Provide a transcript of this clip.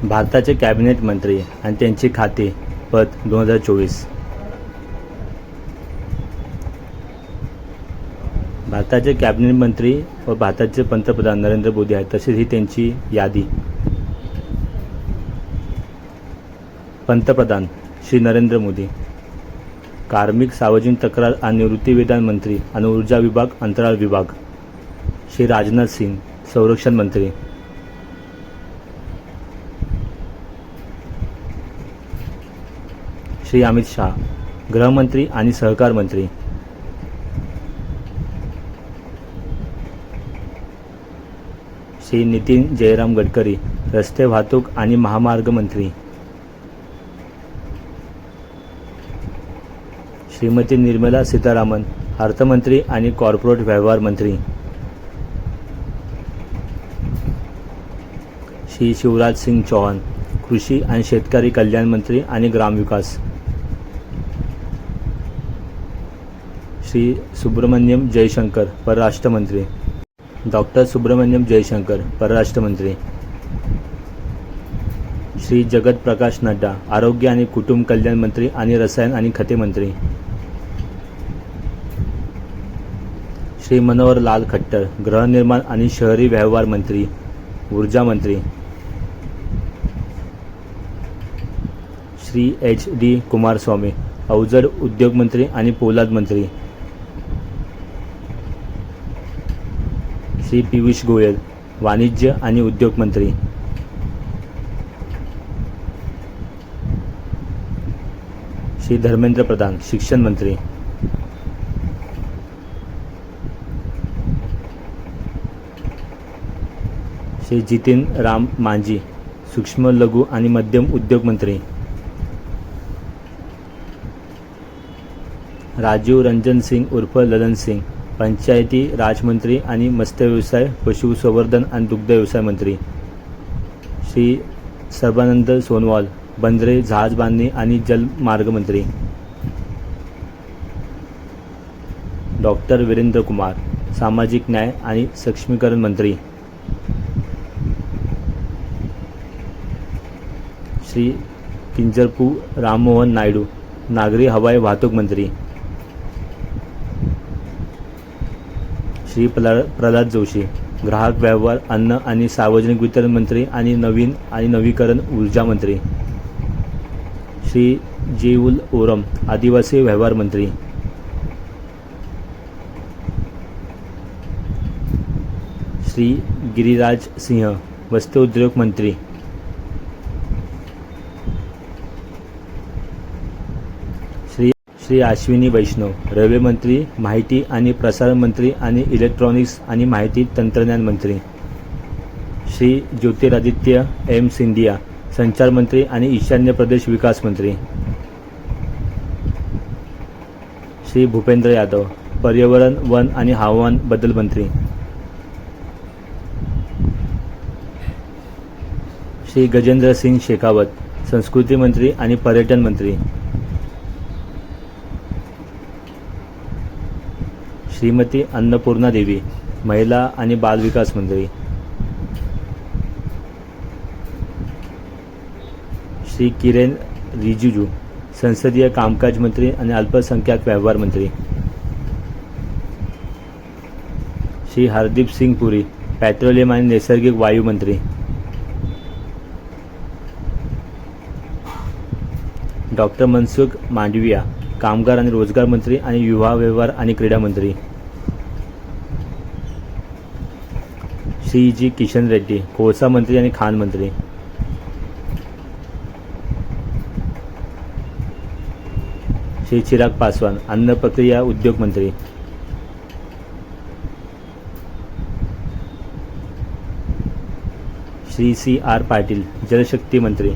भारताचे कॅबिनेट मंत्री आणि त्यांचे खाते पद 2024. भारताचे कॅबिनेट मंत्री व भारताचे पंतप्रधान नरेंद्र मोदी आहेत. तसेच ही त्यांची यादी. पंतप्रधान श्री नरेंद्र मोदी. कार्मिक, सार्वजनिक तक्रार आणि निवृत्तीवेतन मंत्री आणि ऊर्जा विभाग, अंतराळ विभाग श्री राजनाथ सिंग. संरक्षण मंत्री श्री अमित शाह. गृहमंत्री आणि सहकार मंत्री श्री नितीन जयराम गडकरी. रस्ते वाहतूक आणि महामार्ग मंत्री श्रीमती निर्मला सीतारामन. अर्थमंत्री आणि कॉर्पोरेट व्यवहार मंत्री श्री शिवराज सिंग चौहान. कृषी आणि शेतकरी कल्याण मंत्री आणि ग्रामविकास श्री सुब्रमण्यम जयशंकर. परराष्ट्र मंत्री डॉक्टर सुब्रमण्यम जयशंकर. परराष्ट्र मंत्री श्री जगत प्रकाश नड्डा. आरोग्य आणि कुटुंब कल्याण मंत्री आणि रसायन आणि खते मंत्री श्री मनोहर लाल खट्टर. गृहनिर्माण आणि शहरी व्यवहार मंत्री, ऊर्जा मंत्री श्री HD कुमारस्वामी. अवजड उद्योग मंत्री आणि पोलाद मंत्री श्री पियुष गोयल. वाणिज्य आणि उद्योग मंत्री श्री धर्मेंद्र प्रधान. शिक्षण मंत्री श्री जितिन राम मांझी. सूक्ष्म, लघु आणि मध्यम उद्योग मंत्री राजीव रंजन सिंग उर्फ ललन सिंग. पंचायती राज मंत्री आणि मत्स्य व्यवसाय, पशुसंवर्धन आणि दुग्ध व्यवसाय मंत्री श्री सर्बानंद सोनोवाल. बंदरे, जहाज बांधणी आणि जलमार्ग मंत्री डॉक्टर वीरेंद्र कुमार. सामाजिक न्याय आणि सक्षमीकरण मंत्री श्री किंजरपू राममोहन नायडू. नागरी हवाई वाहतूक मंत्री श्री प्रल्हाद जोशी. ग्राहक व्यवहार, अन्न आणि सार्वजनिक वितरण मंत्री आणि नवीन आणि नवीकरण ऊर्जा मंत्री श्री जेऊल ओरम. आदिवासी व्यवहार मंत्री श्री गिरिराज सिंह. वस्त्र उद्योग मंत्री श्री अश्विनी वैष्णव. रेल्वे मंत्री, माहिती आणि प्रसारण मंत्री आणि इलेक्ट्रॉनिक्स आणि माहिती तंत्रज्ञान मंत्री श्री ज्योतिरादित्य M. सिंधिया. संचार मंत्री आणि ईशान्य प्रदेश विकास मंत्री श्री भूपेंद्र यादव. पर्यावरण, वन आणि हवामान बदल मंत्री श्री गजेंद्र सिंग शेखावत. संस्कृती मंत्री आणि पर्यटन मंत्री श्रीमती अन्नपूर्णा देवी. महिला आणि बाल विकास मंत्री श्री किरेन रिजिजू. संसदीय कामकाज मंत्री आणि अल्पसंख्याक व्यवहार मंत्री श्री हरदीप सिंग पुरी. पेट्रोलियम आणि नैसर्गिक वायू मंत्री डॉक्टर मनसुख मांडविया. कामगार आणि रोजगार मंत्री आणि युवा व्यवहार आणि क्रीडा मंत्री श्री जी किशन रेड्डी. कोळसा मंत्री आणि खाण मंत्री श्री चिराग पासवान. अन्न प्रक्रिया उद्योग मंत्री श्री CR पाटील. जलशक्ती मंत्री